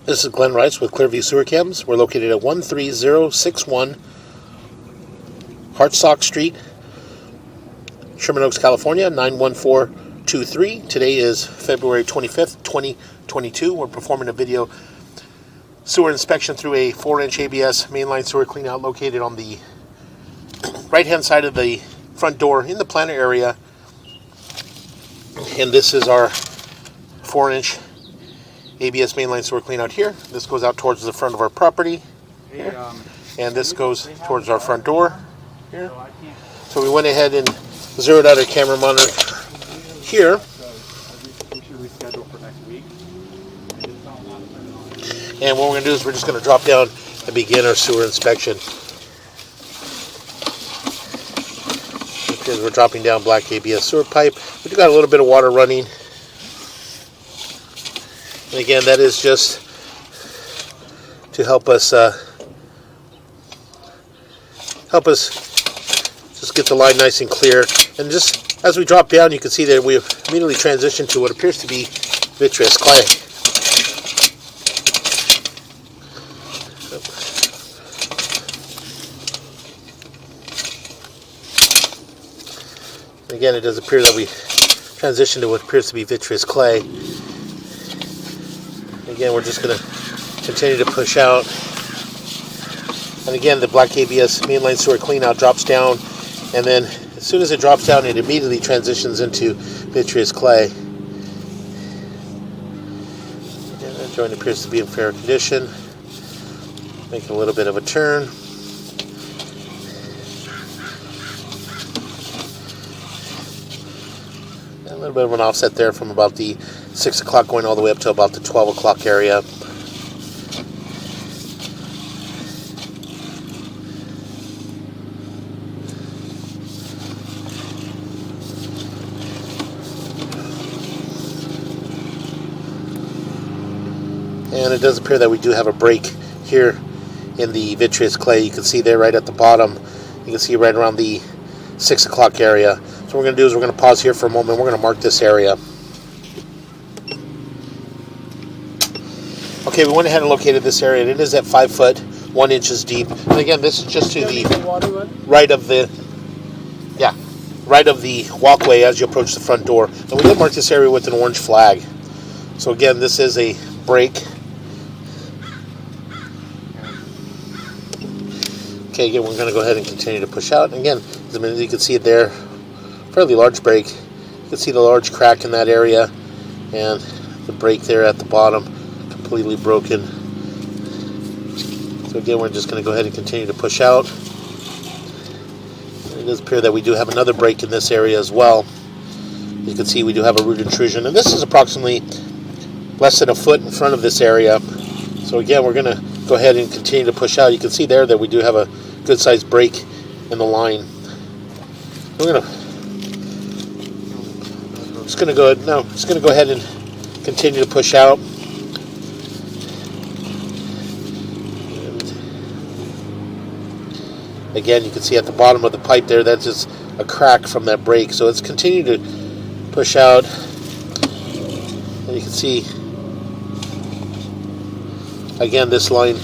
This is Glenn Rice with Clearview Sewer Cams. We're located at 13061 Hartsook Street, Sherman Oaks, California, 91423. Today is February 25th, 2022. We're performing a video sewer inspection through a 4-inch ABS mainline sewer cleanout located on the right-hand side of the front door in the planter area. And this is our 4-inch ABS mainline sewer cleanout here. This goes out towards the front of our property here. And this goes towards our front door here. So we went ahead and zeroed out our camera monitor here. And what we're going to do is we're just going to drop down and begin our sewer inspection. Because we're dropping down black ABS sewer pipe. We've got a little bit of water running. And again, that is just to help us just get the line nice and clear. And just as we drop down, you can see that we immediately transition to what appears to be vitreous clay. Again, it does appear that we transition to what appears to be vitreous clay. Again, we're just going to continue to push out. And again, the black ABS mainline sewer cleanout drops down, and then as soon as it drops down, it immediately transitions into vitreous clay. Again, that joint appears to be in fair condition. Make a little bit of a turn. A little bit of an offset there from about the 6 o'clock going all the way up to about the 12 o'clock area. And it does appear that we do have a break here in the vitreous clay. You can see there right at the bottom. You can see right around the 6 o'clock area. So what we're going to do is we're going to pause here for a moment. We're going to mark this area. Okay, we went ahead and located this area, and it is at 5 foot 1 inches deep. And again, this is just to the right of the walkway as you approach the front door. And we did mark this area with an orange flag. So again, this is a break. Okay, again, we're going to go ahead and continue to push out. And again, as you can see it there, fairly large break. You can see the large crack in that area, and the break there at the bottom, completely broken. So again, we're just going to go ahead and continue to push out. And it does appear that we do have another break in this area as well. You can see we do have a root intrusion, and this is approximately less than a foot in front of this area. So again, we're going to go ahead and continue to push out. You can see there that we do have a good sized break in the line. We're just going to go ahead and continue to push out. And again, you can see at the bottom of the pipe there, that's just a crack from that break. So let's continue to push out. And you can see, again, this line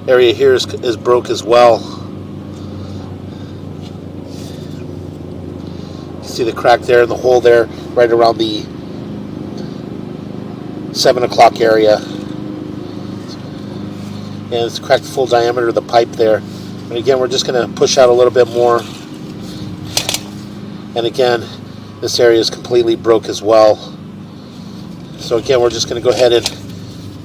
area here is broke as well. You see the crack there and the hole there right around the 7 o'clock area. And it's cracked full diameter of the pipe there. And again, we're just going to push out a little bit more. And again, this area is completely broke as well. So again, we're just going to go ahead and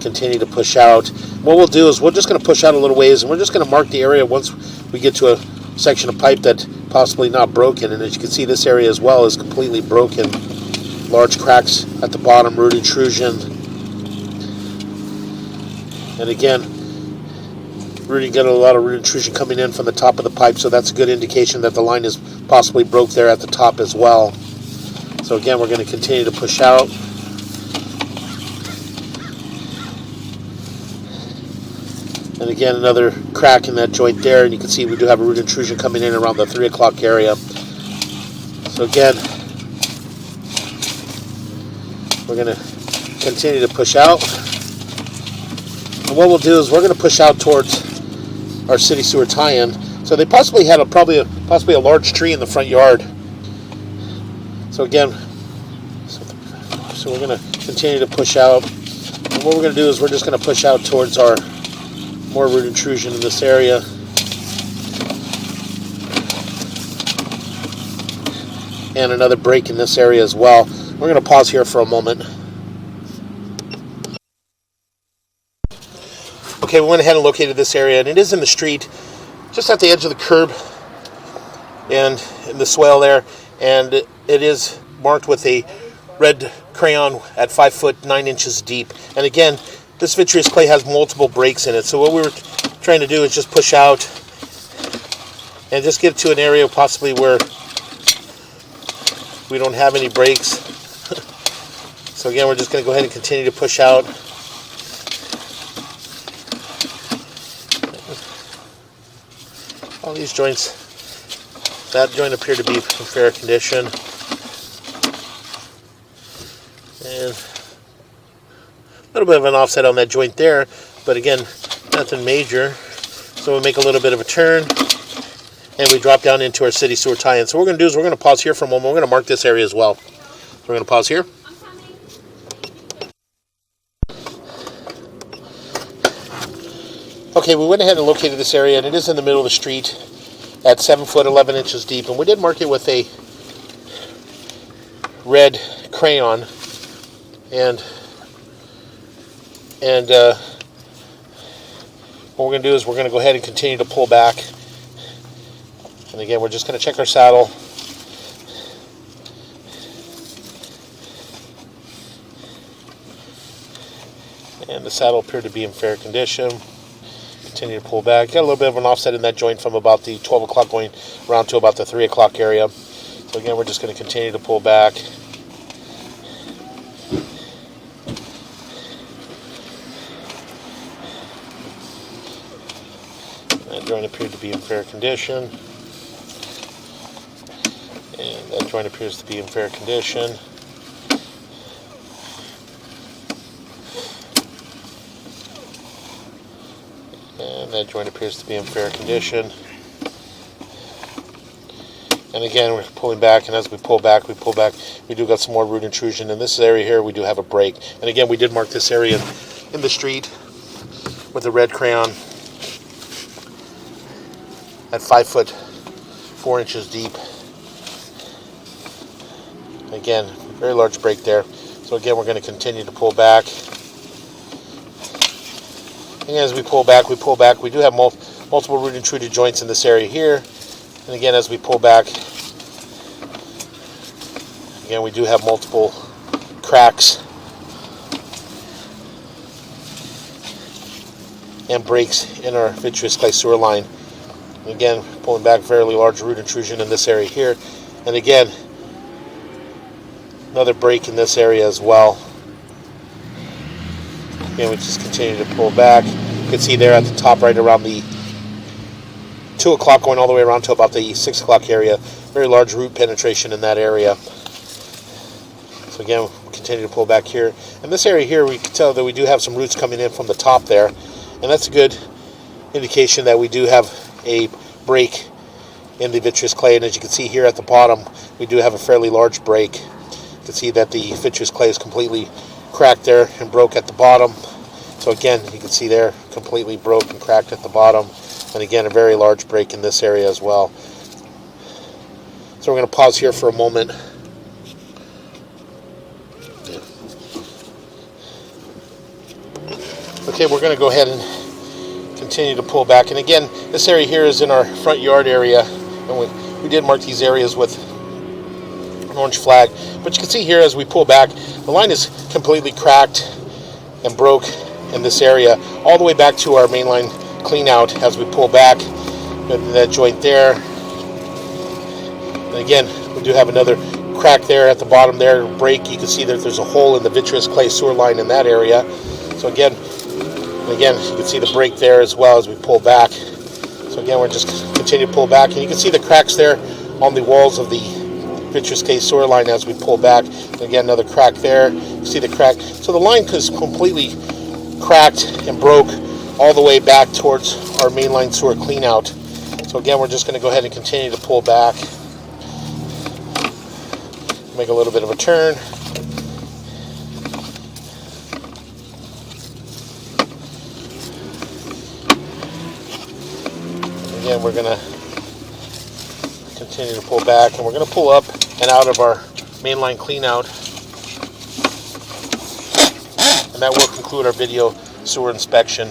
continue to push out. What we'll do is we're just going to push out a little ways, and we're just going to mark the area once we get to a section of pipe that's possibly not broken. And as you can see, this area as well is completely broken. Large cracks at the bottom, root intrusion. And again, you get a lot of root intrusion coming in from the top of the pipe, so that's a good indication that the line is possibly broke there at the top as well. So again, we're going to continue to push out. And again, another crack in that joint there, and you can see we do have a root intrusion coming in around the 3 o'clock area. So again, we're going to continue to push out. And what we'll do is we're going to push out towards our city sewer tie-in. So they possibly had possibly a large tree in the front yard. So again, so we're going to continue to push out. And what we're going to do is we're just going to push out towards our more root intrusion in this area. And another break in this area as well. We're going to pause here for a moment. Okay, we went ahead and located this area, and it is in the street, just at the edge of the curb and in the swale there, and it is marked with a red crayon at 5 foot 9 inches deep. And again, this vitreous clay has multiple breaks in it, so what we were trying to do is just push out and just get to an area possibly where we don't have any breaks. So again, we're just going to go ahead and continue to push out. All these joints, that joint appeared to be in fair condition. And a little bit of an offset on that joint there, but again, nothing major. So we'll make a little bit of a turn, and we drop down into our city sewer tie-in. So what we're going to do is we're going to pause here for a moment. We're going to mark this area as well. So we're going to pause here. Okay, we went ahead and located this area, and it is in the middle of the street at 7 foot 11 inches deep, and we did mark it with a red crayon, and what we're going to do is we're going to go ahead and continue to pull back. And again, we're just going to check our saddle. And the saddle appeared to be in fair condition. Continue to pull back. Got a little bit of an offset in that joint from about the 12 o'clock going around to about the 3 o'clock area. So again, we're just going to continue to pull back. That joint appeared to be in fair condition. And that joint appears to be in fair condition. And that joint appears to be in fair condition. And again, we're pulling back, and as we pull back, we do got some more root intrusion. In this area here, we do have a break. And again, we did mark this area in the street with a red crayon at 5 foot 4 inches deep. Again, very large break there. So again, we're going to continue to pull back. And as we pull back, we do have multiple root intruded joints in this area here. And again, as we pull back, again, we do have multiple cracks and breaks in our vitreous clay sewer line. And again, pulling back, fairly large root intrusion in this area here. And again, another break in this area as well. Again, we just continue to pull back. You can see there at the top, right around the 2 o'clock, going all the way around to about the 6 o'clock area. Very large root penetration in that area. So again, we'll continue to pull back here. And this area here, we can tell that we do have some roots coming in from the top there. And that's a good indication that we do have a break in the vitreous clay. And as you can see here at the bottom, we do have a fairly large break. You can see that the vitreous clay is completely cracked there and broke at the bottom. So again, you can see there, completely broke and cracked at the bottom. And again, a very large break in this area as well. So we're going to pause here for a moment. Okay, we're going to go ahead and continue to pull back. And again, this area here is in our front yard area. And we did mark these areas with an orange flag. But you can see here as we pull back, the line is completely cracked and broke in this area, all the way back to our mainline clean out as we pull back. That joint there. And again, we do have another crack there at the bottom there, break. You can see that there's a hole in the vitreous clay sewer line in that area. So again, you can see the break there as well as we pull back. So again, we're just continue to pull back, and you can see the cracks there on the walls of the vitreous clay sewer line as we pull back. And again, another crack there. You see the crack. So the line is completely cracked and broke all the way back towards our mainline sewer clean out. So again, we're just going to go ahead and continue to pull back. Make a little bit of a turn. Again, we're going to continue to pull back, and we're going to pull up and out of our mainline clean out. And that will conclude our video sewer inspection.